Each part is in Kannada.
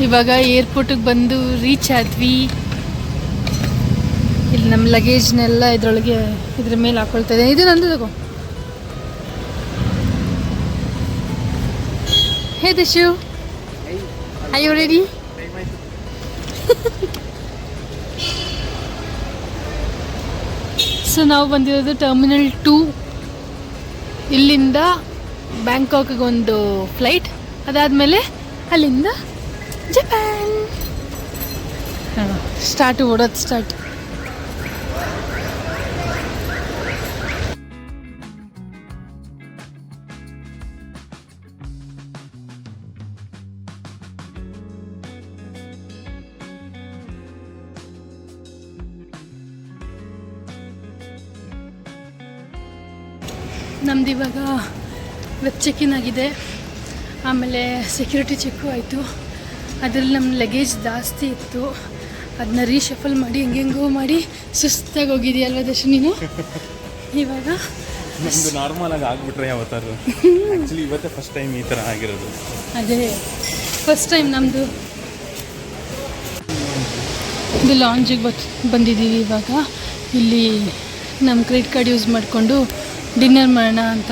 ಇವಾಗ ಏರ್ಪೋರ್ಟಿಗೆ ಬಂದು ರೀಚ್ ಆದ್ವಿ. ಇಲ್ಲಿ ನಮ್ಮ ಲಗೇಜ್ನೆಲ್ಲ ಇದ್ರೊಳಗೆ ಇದ್ರ ಮೇಲೆ ಹಾಕೊಳ್ತಾ ಇದೆ. ಇದು ನಂದು ತಗೋ. ಹೇ Dishu, are you ready? So ನಾವು ಬಂದಿರೋದು ಟರ್ಮಿನಲ್ 2. ಇಲ್ಲಿಂದ ಬ್ಯಾಂಕಾಕ್ಗೆ ಒಂದು ಫ್ಲೈಟ್, ಅದಾದಮೇಲೆ ಅಲ್ಲಿಂದ ಜಪಾನ್. ಸ್ಟಾರ್ಟ್ ಓಡೋದು ಸ್ಟಾರ್ಟ್. ನಮ್ದು ಇವಾಗ ವೆಬ್ ಚೆಕ್-ಇನ್ ಆಗಿದೆ, ಆಮೇಲೆ ಸೆಕ್ಯೂರಿಟಿ ಚೆಕ್ಕು ಆಯಿತು. ಅದರಲ್ಲಿ ನಮ್ಮ ಲಗೇಜ್ ಜಾಸ್ತಿ ಇತ್ತು, ಅದನ್ನ ರೀಶಫಲ್ ಮಾಡಿ ಹೆಂಗೆಂಗೋ ಮಾಡಿ ಸುಸ್ತಾಗಿ ಹೋಗಿದೆಯಲ್ವ ದರ್ಶ್ ನೀನು. ಇವಾಗ ನಮ್ಮದು ನಾರ್ಮಲ್ ಆಗಿ ಆಗಿಬಿಟ್ರೆ ಯಾವತ್ತಾರು. ಆ್ಯಕ್ಚುಲಿ ಇವತ್ತೇ ಫಸ್ಟ್ ಟೈಮ್ ಈ ಥರ ಆಗಿರೋದು. ಅದೇ ಫಸ್ಟ್ ಟೈಮ್ ನಮ್ಮದು. ಇದು ಲಾಂಜಿಗೆ ಬಂದಿದ್ದೀವಿ. ಇವಾಗ ಇಲ್ಲಿ ನಮ್ಮ ಕ್ರೆಡಿಟ್ ಕಾರ್ಡ್ ಯೂಸ್ ಮಾಡಿಕೊಂಡು ಡಿನ್ನರ್ ಮಾಡೋಣ ಅಂತ.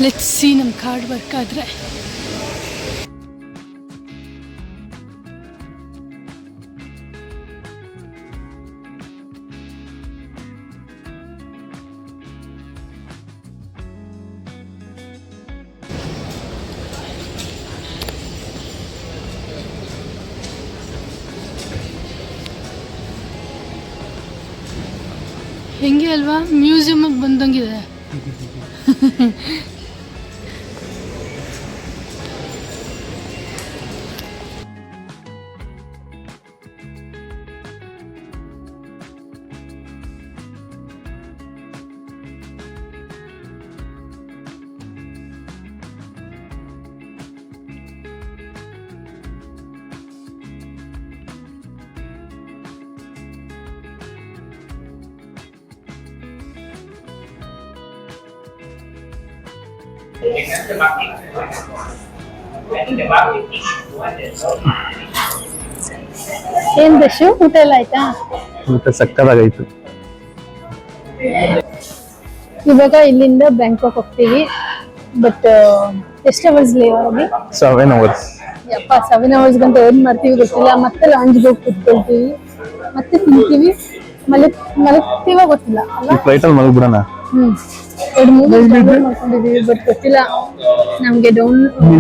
ಲೆಟ್ಸ್ ಸಿ ನಮ್ಮ ಕಾರ್ಡ್ ವರ್ಕ್ ಆದರೆ. ಹೆಂಗೆ ಅಲ್ವಾ, ಮ್ಯೂಸಿಯಮ್ಗೆ ಬಂದಂಗಿದೆ. ಏನ್ ದಶು, ಊಟ ಎಲ್ಲ ಆಯ್ತಾ? ಊಟ ಸಕ್ಕತ್ತಾಗಾಯ್ತು. ಇವಾಗ ಇಲ್ಲಿಂದ ಬ್ಯಾಂಕಾಕ್ ಹೋಗ್ತೀವಿ. ಬಟ್ ಎಷ್ಟು ಅವರ್ಸ್ ಲೇವಾಗಿ? 7 hours. ಯಪ್ಪ, 7 hours ಗಂತ ಏನ್ ಮಾಡ್ತೀವಿ ಗೊತ್ತಿಲ್ಲ. ಮತ್ತೆ ಲಾಂಜ್ಗೆ ಹೋಗಿ ಕುತ್ಕೊಳ್ತೀವಿ, ಮತ್ತೆ ತಿಂತೀವಿ, ಮಲಗ್ತೀವ ಗೊತ್ತಿಲ್ಲ ಅಲ್ಲ. ಫ್ಲೈಟ್ ಅಲ್ಲಿ ಮಲಗ್ಬಿಡೋಣ. 2 ಮೂವೀಸ್ ಡೌನ್ಲೋಡ್ ಮಾಡ್ಕೊಂಡಿದೀವಿ, ಬಟ್ ಗೊತ್ತಿಲ್ಲ ನಮ್ಗೆ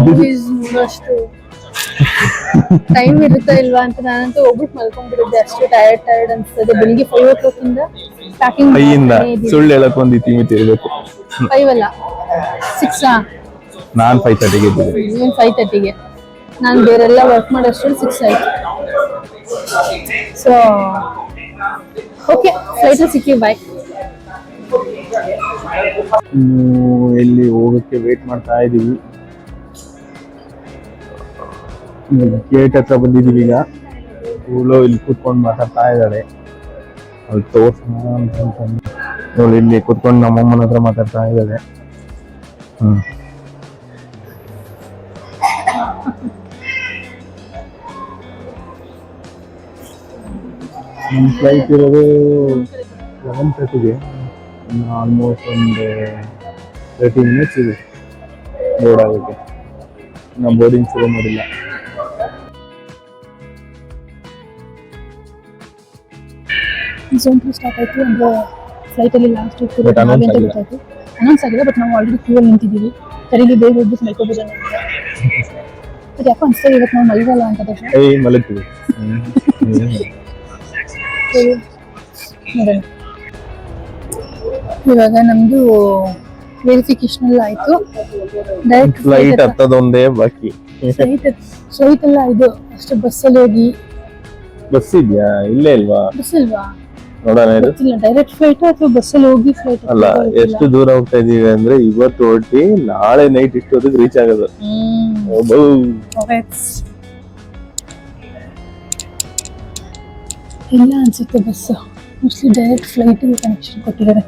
ಮೂವೀಸ್ ನೋಡೋಷ್ಟು ಟೈಮ್ ಇರುತ್ತಾ ಇಲ್ವಾ ಅಂತ. ನಾನಂತೂ ಹೋಗ್ಬಿಟ್ಟು ಮಲ್ಕೊಂಡ್ಬಿಟ್ಟಿದ್ದೆ, ಅಷ್ಟು ಟಯರ್ಡ್ ಅನ್ಸ್ತದೆ. ಬೆಳಿಗ್ಗೆ 5 o'clock ಇಂದ ಪ್ಯಾಕಿಂಗ್. ಸುಳ್ಳು ಹೇಳಕ್ ಒಂದು ತಿಮಿತಿ ಇರಬೇಕು. 5 ಅಲ್ಲ 6. ನಾನು 5:30ಗೆ ಇದ್ದೆ. ನೀನು 5:30ಗೆ. ನಾನು ಬೇರೆಲ್ಲ ವರ್ಕ್ ಮಾಡೋಷ್ಟರಲ್ಲಿ 6 ಆಯ್ತು. ಸೊ ಓಕೆ, ಫ್ಲೈಟಲ್ಲಿ ಸಿಕ್ಕಿ, ಬಾಯ್. ಎಲ್ಲಿ ಹೋಗಕ್ಕೆ ವೇಟ್ ಮಾಡ್ತಾ ಇದೀವಿ. ಗೇಟ್ ಹತ್ರ ಬಂದಿದೀವಿ. ಈಗ ಇವಳು ಇಲ್ಲಿ ಕೂತ್ಕೊಂಡು ಮಾತಾಡ್ತಾ ಇದ್ದಾಳೆ. ಅಲ್ಲಿ ತೋರ್ಸೋಣ ಅಂತ ಇವಳು ಇಲ್ಲಿ ಕೂತ್ಕೊಂಡು ನಮ್ಮಮ್ಮನ ಹತ್ರ ಮಾತಾಡ್ತಾ ಇದ್ದಾಳೆ. ನಮ್ಮ ಫ್ಲೈಟ್ ಇರೋದು 11:30ಗೆ. ಆಲ್ಮೋಸ್ಟ್ ಒಂದು 30 minutes ಇದೆ ಬೋರ್ಡ್ ಆಗೋಕ್ಕೆ. ನಾವು ಬೋರ್ಡಿಂಗ್ ಶುರು ಮಾಡಿಲ್ಲ. ಝೋನ್ 2 ಸ್ಟಾರ್ಟ್ ಆಯಿತು. ಅಂದರೆ ಫ್ಲೈಟಲ್ಲಿ ಲಾಸ್ಟ್ ಹಾಗೆ ಅಂತ ಗೊತ್ತಾಯಿತು. ಅನೌನ್ಸ್ ಆಗಿದೆ, ಬಟ್ ನಾವು ಆಲ್ರೆಡಿ ಕ್ಯೂವಲ್ಲಿ ನಿಂತಿದ್ದೀವಿ. ಕರೀಲಿ ಬೇಗ ಹೋಗ್ಬಿಟ್ಟು ಮಲ್ಕೋಬೋದು ಅನ್ನೋ. ಬಟ್ ಯಾಕೋ ಅನಿಸ್ತದೆ ಇವತ್ತು ನಾವು ಮಲಗಲ್ಲ ಅಂತ. ಮಲಗ್ತೀವಿ. ಇವಾಗ ನಮ್ದು ವೆರಿಫಿಕೇಶನ್ ಎಲ್ಲ ಆಯ್ತು. ಡೈರೆಕ್ಟ್ ಫ್ಲೈಟ್ ಹತ್ತದೊಂದೇ ಬಾಕಿ. ಫ್ಲೈಟ್ ಎಲ್ಲ ಇದು ಅಷ್ಟೇ. ಬಸ್ಸಲ್ಲಿ ಹೋಗಿ. ಬಸ್ ಇದೆಯಾ? ಇಲ್ಲೇ ಇಲ್ವಾ? ಬಸ್ ಇಲ್ವಾ ನೋಡೋಣ. ಡೈರೆಕ್ಟ್ ಫ್ಲೈಟ್ ಅಥವಾ ಬಸ್ಸಲ್ಲಿ ಹೋಗಿ ಫ್ಲೈಟ್? ಅಲ್ಲ, ಎಷ್ಟು ದೂರ ಹೋಗ್ತಾ ಇದೀವಿ ಅಂದ್ರೆ ಇವತ್ತು ಹೊರಟಿ ನಾಳೆ ನೈಟ್ ಇಷ್ಟೊತ್ತಿಗೆ ರೀಚ್ ಆಗೋದು. ಇಲ್ಲ ಅನ್ಸುತ್ತೆ bus. Mostly direct flight connection ಕೊಟ್ಟಿದ್ದಾರೆ.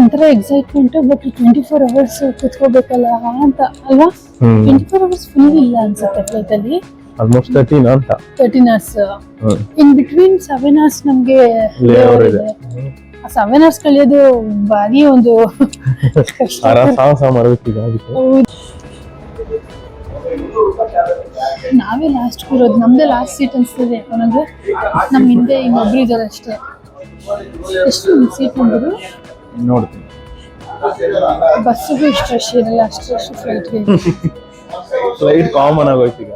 ಒಂಥರ ಎಕ್ಸೈಟ್ಮೆಂಟ್. ಬಟ್ 24 hours ಕುತ್ಕೋಬೇಕಲ್ಲ ಅಂತ ಅಲ್ವಾ? 24 hours ಫುಲ್ ಇಲ್ಲ ಅನ್ಸುತ್ತೆ ಫ್ಲೈಟ್ ಅಲ್ಲಿ. ಆಲ್ಮೋಸ್ಟ್ 13 ಅಂತ 13 hours. ಇನ್ ಬಿಟ್ವೀನ್ 7 hours ನಮ್ಗೆ ಲೇಔರ್ ಇದೆ. ಆ 7 hours ಕಳೆಯೋದು ಭಾರಿ ಒಂದು ಕಷ್ಟ. ಸಾಹಸ ಮಾಡಬೇಕೀಗ ಅದಕ್ಕೆ. ನಾವೇ ಲಾಸ್ಟ್ ಇರೋದು, ನಮ್ದೇ ಲಾಸ್ಟ್ ಸೀಟ್ ಅನ್ಸ್ತದೆ ನನಗೆ. ನಮ್ಮ ಹಿಂದೆ ಇನ್ನೊಬ್ರು ಇದ್ದಾರೆ ಅಷ್ಟೇ. ಎಷ್ಟು ಸೀಟ್ ನಂಬರು ನೋಡ್ತೀನಿ. ಬಸ್ಸಿಗೂ ಇಷ್ಟು ರಶ್ ಇರಲ್ಲ, ಅಷ್ಟು ರಶ್ ಫ್ಲೈಟ್ಗೆ. ಫ್ಲೈಟ್ ಕಾಮನ್ ಆಗೋಯ್ತು ಈಗ.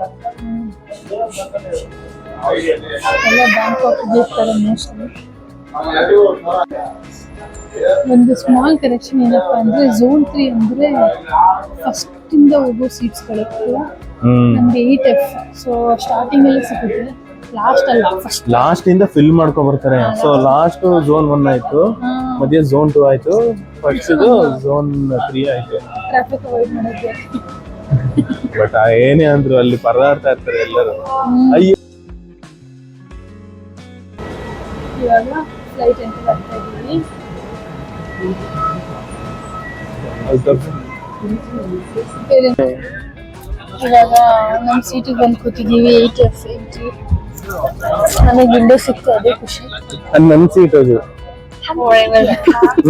ಎಲ್ಲ ಬ್ಯಾಂಕಾಕ್ ಇರ್ತಾರೆ ಮೋಸ್ಟ್ಲಿ. ಒಂದು ಸ್ಮಾಲ್ ಕರೆಕ್ಷನ್ ಏನಪ್ಪಾ ಅಂದ್ರೆ ಝೋನ್ 3 ಅಂದ್ರೆ ಫಸ್ಟ್ ಇಂದ ಹೋಗೋ ಸೀಟ್ಸ್ಗಳು ನಮ್ಗೆ 8F. ಸೊ ಸ್ಟಾರ್ಟಿಂಗ್ ಅಲ್ಲಿ ಸಿಗುತ್ತೆ, ಲಾಸ್ಟ್ ಅಲ್ಲ ಫಸ್ಟ್. ಲಾಸ್ಟ್ ಇಂದ ಫಿಲ್ ಮಾಡ್ಕೊ ಬರ್ತಾರೆ. ಸೊ ಲಾಸ್ಟ್ ಝೋನ್ 1 ಆಯ್ತು, ಮಧ್ಯ ಝೋನ್ 2 ಆಯ್ತು, ಫಸ್ಟ್ ಝೋನ್ 3 ಆಯ್ತು. ಟ್ರಾಫಿಕ್ ಅವಾಯ್ಡ್ ಮಾಡೋಕೆ. ಬಟ್ ಏನೇ ಅಂದ್ರು ಅಲ್ಲಿ ಪರದಾಡ್ತಾ ಇರ್ತಾರೆ ಎಲ್ಲರೂ. ಅಯ್ಯೋ, ಇವಾಗ ಫ್ಲೈಟ್ ಎಂಟರ್ ಆಗ್ತಾ ಇದ್ದೀವಿ. ಇವಾಗ ನಮ್ಮ ಸೀಟಿಗೆ ಬಂದು ಕೂತಿದ್ದೀವಿ. 8F entry. ನನಗೆ ವಿಂಡೋ ಸಿಕ್ತು, ಅದೇ ಖುಷಿ. ನನ್ನ ಸೀಟ್ ಅದು,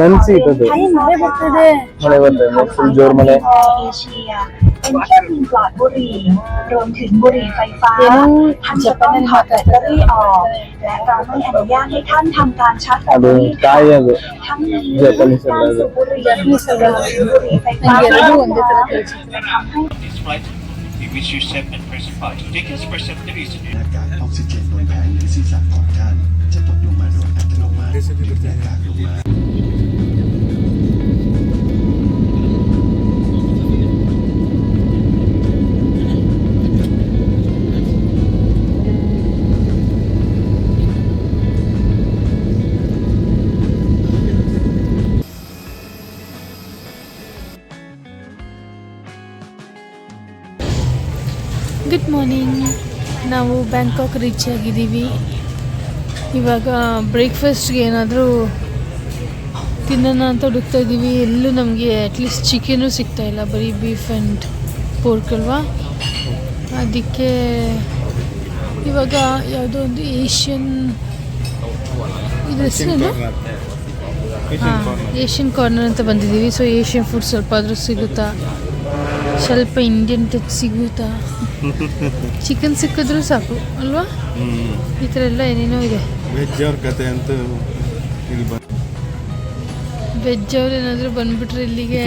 ನನ್ನ ಸೀಟ್ ಅದು. ಮಳೆ ಬರ್ತದೆ, ಮಳೆ ಬರ್ತದೆ, ಫುಲ್ ಜೋರ್ ಮಳೆ. ಜಪಾನಲ್ಲಿ ಮಾತಾಡ್ತಾರೆ. ಅದು ತಾಯಿ, ಅದು ಜಪಾನೀಸ್ ಅಲ್ಲ, ಅದು ಜಪಾನೀಸ್ ಅಲ್ಲ. ನಂಗೆ ಎರಡೂ ಒಂದೇ ತರ ಕೇಳಿಸುತ್ತೆ. We wish you safe and present party tickets for September. หน้ากากออกซิเจนบนแผงหรือศีรษะของท่านจะตกลงมาโดยอัตโนมัติดึงหน้ากากลงมา good morning. ನಾವು ಬ್ಯಾಂಕಾಕ್ ರೀಚ್ ಆಗಿದ್ದೀವಿ. ಇವಾಗ ಬ್ರೇಕ್ಫಾಸ್ಟ್ಗೆ ಏನಾದರೂ ತಿನ್ನೋಣ ಅಂತ ಹುಡುಕ್ತಾ ಇದ್ದೀವಿ. ಎಲ್ಲೂ ನಮಗೆ ಅಟ್ಲೀಸ್ಟ್ ಚಿಕನು ಸಿಗ್ತಾಯಿಲ್ಲ, ಬರೀ ಬೀಫ್ ಆ್ಯಂಡ್ ಪೋರ್ಕ್ ಅಲ್ವಾ. ಅದಕ್ಕೆ ಇವಾಗ ಯಾವುದೋ ಒಂದು ಏಷ್ಯನ್, ಇದ್ರ ಹೆಸರೇನು? ಏಷ್ಯನ್ ಕಾರ್ನರ್ ಅಂತ ಬಂದಿದ್ದೀವಿ. ಸೊ ಏಷ್ಯನ್ ಫುಡ್ ಸ್ವಲ್ಪ ಆದರೂ ಸಿಗುತ್ತಾ, ಸ್ವಲ್ಪ ಇಂಡಿಯನ್ ಟಚ್ ಸಿಗುತ್ತಾ, ಚಿಕನ್ ಸಿಕ್ಕಿದ್ರೂ ಸಾಕು ಅಲ್ವಾ. ಈ ಥರ ಎಲ್ಲ ಏನೇನೋ ಇದೆ. ವೆಜ್ ಅವ್ರ ಕತೆ ಅಂತ ವೆಜ್ ಅವ್ರು ಏನಾದರೂ ಬಂದ್ಬಿಟ್ರೆ ಇಲ್ಲಿಗೆ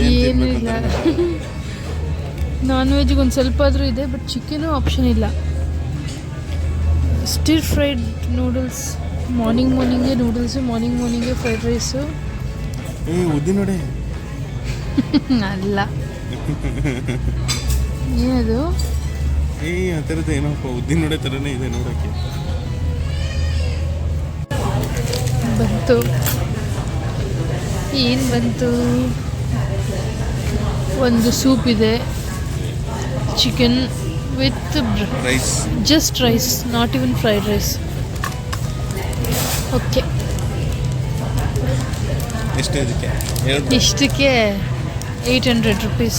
ಏನೂ ಇಲ್ಲ. ನಾನ್ ವೆಜ್ಗೆ ಒಂದು ಸ್ವಲ್ಪ ಆದರೂ ಇದೆ, ಬಟ್ ಚಿಕನು ಆಪ್ಷನ್ ಇಲ್ಲ. ಸ್ಟಿರ್ ಫ್ರೈಡ್ ನೂಡಲ್ಸ್, ಮಾರ್ನಿಂಗ್ಗೆ ನೂಡಲ್ಸು, ಮಾರ್ನಿಂಗ್ಗೆ ಫ್ರೈಡ್ ರೈಸು. ಉದ್ದಿನ ವಡೆ ಅಲ್ಲ, ಏನದು? ಆ ಥರದ್ದು ಏನಪ್ಪ, ಉದ್ದಿನ ವಡೆ ಥರನೇ ಇದೆ ನೋಡೋಕ್ಕೆ. ಬಂತು, ಏನು ಬಂತು? ಒಂದು ಸೂಪ್ ಇದೆ, chicken with rice, just rice, not even fried rice. Okay, ಇಷ್ಟಕ್ಕೆ 800 rupees.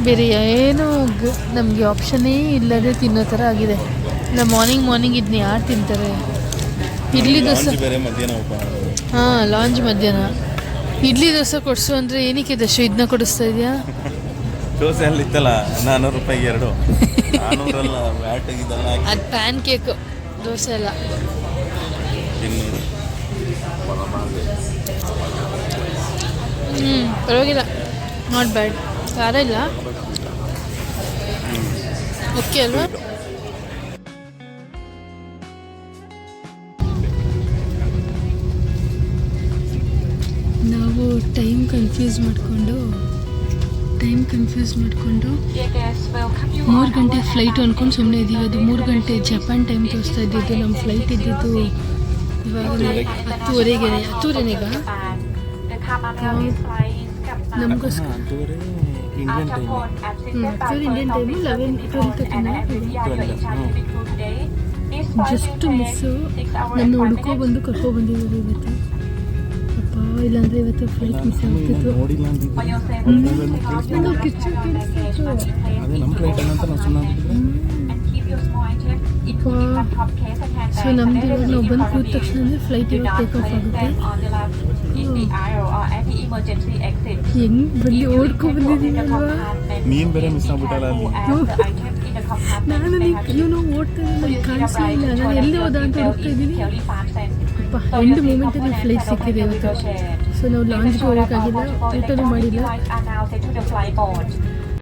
ಬೇರೆ ಏನು ನಮಗೆ ಆಪ್ಷನ್ನೇ ಇಲ್ಲದೆ ತಿನ್ನೋ ಥರ ಆಗಿದೆ. ಇಲ್ಲ ಮಾರ್ನಿಂಗ್ ಇದನ್ನ ಯಾರು ತಿಂತಾರೆ? ಇಡ್ಲಿ ದೋಸೆ, ಹಾಂ ಲಾಂಜ್ ಮಧ್ಯಾಹ್ನ. ಇಡ್ಲಿ ದೋಸೆ ಕೊಡಿಸು ಅಂದರೆ ಏನಕ್ಕೆ ದಶು ಇದನ್ನ ಕೊಡಿಸ್ತಾ ಇದೆಯಾ? ದೋಸೆ ಅಲ್ಲಿ ಇತ್ತಲ್ಲ 400 ರೂಪಾಯಿಗೆ 2. 400 ವ್ಯಾಟ್ ಆಗಿದ್ದಲ್ಲ, ಅದು ಪ್ಯಾನ್ ಕೇಕು, ದೋಸೆ ಎಲ್ಲ. ಪರವಾಗಿಲ್ಲ, ನಾಟ್ ಬ್ಯಾಡ್. ಖಾರ ಇಲ್ಲ, ಓಕೆ ಅಲ್ವಾ? ನಾವು ಟೈಮ್ ಕನ್ಫ್ಯೂಸ್ ಮಾಡಿಕೊಂಡು 3 ಗಂಟೆ ಫ್ಲೈಟ್ ಅಂದ್ಕೊಂಡು ಸುಮ್ಮನೆ ಇದ್ದೀವಿ. ಅದು 3 ಗಂಟೆ ಜಪಾನ್ ಟೈಮ್ ತೋರಿಸ್ತಾ ಇದ್ದಿದ್ದು. ನಮ್ಮ ಫ್ಲೈಟ್ ಇದ್ದಿದ್ದು ಇವಾಗ 10:30ನೇಗ. ನಮಗೋಸ್ಕರ ಇಂಡಿಯನ್ ಟೈಮು 12:30 ಜಸ್ಟ್ ಮಿಸ್ಸು. ನನ್ನ ಹುಡ್ಕೊ ಬಂದು ಕರ್ಕೊಬಂದಿದ್ದಾರೆ ಇವತ್ತು. ಇಲ್ಲಾಂದರೆ ಇವತ್ತು ಫ್ಲೈಟ್ ಮಿಸ್ ಆಗ್ತಿತ್ತು. ನೋಡಿಲ್ಲ ನಂಗೆ ಕಿಚ್ಚು ಕೇಳಿಸ್ತಿತ್ತು. ಅದೇ ನಮ್ಮ ಫ್ಲೈಟ್ ಅಂತ ನಾವು ಸುಮ್ಮನೆ ಸೊ ನಮ್ದು ಇವಾಗ ನಾವು ಬಂದು ಕೂತ ತಕ್ಷಣ ಫ್ಲೈಟ್ ಇವಾಗ ಟೇಕ್ ಆಫ್ ಆಗುತ್ತೆ. ಹೆಂಗ್ ಬಂದು ಓಡ್ಕೊಂಡು ಬಂದಿದ್ದೀವಿ ಅಲ್ವಾ. ನೀನು ಬೇರೆ ಮಿಸ್ ಆಗ್ಬಿಟ್ಟಲ್ಲ ಅಲ್ಲಿ. ನಾನು ಇವನು ಓಡ್ತಾ ನನಗೆ ಕಾಣಿಸೇ ಇಲ್ಲ. ನಾನು ಎಲ್ಲಿ ಹೋದ ಅಂತ ಹುಡುಕ್ತಾ ಇದ್ದೀನಿ. ಅಪ್ಪ ಎಂಡ್ ಮೂಮೆಂಟಲ್ಲಿ ಫ್ಲೈಟ್ ಸಿಕ್ಕಿದೆ ಇವತ್ತು. ಸೊ ನಾವು ಲಾಂಚ್ಗೆ ಹೋಗೋಕ್ಕಾಗಿಲ್ಲ, ಊಟನೂ ಮಾಡಿಲ್ಲ.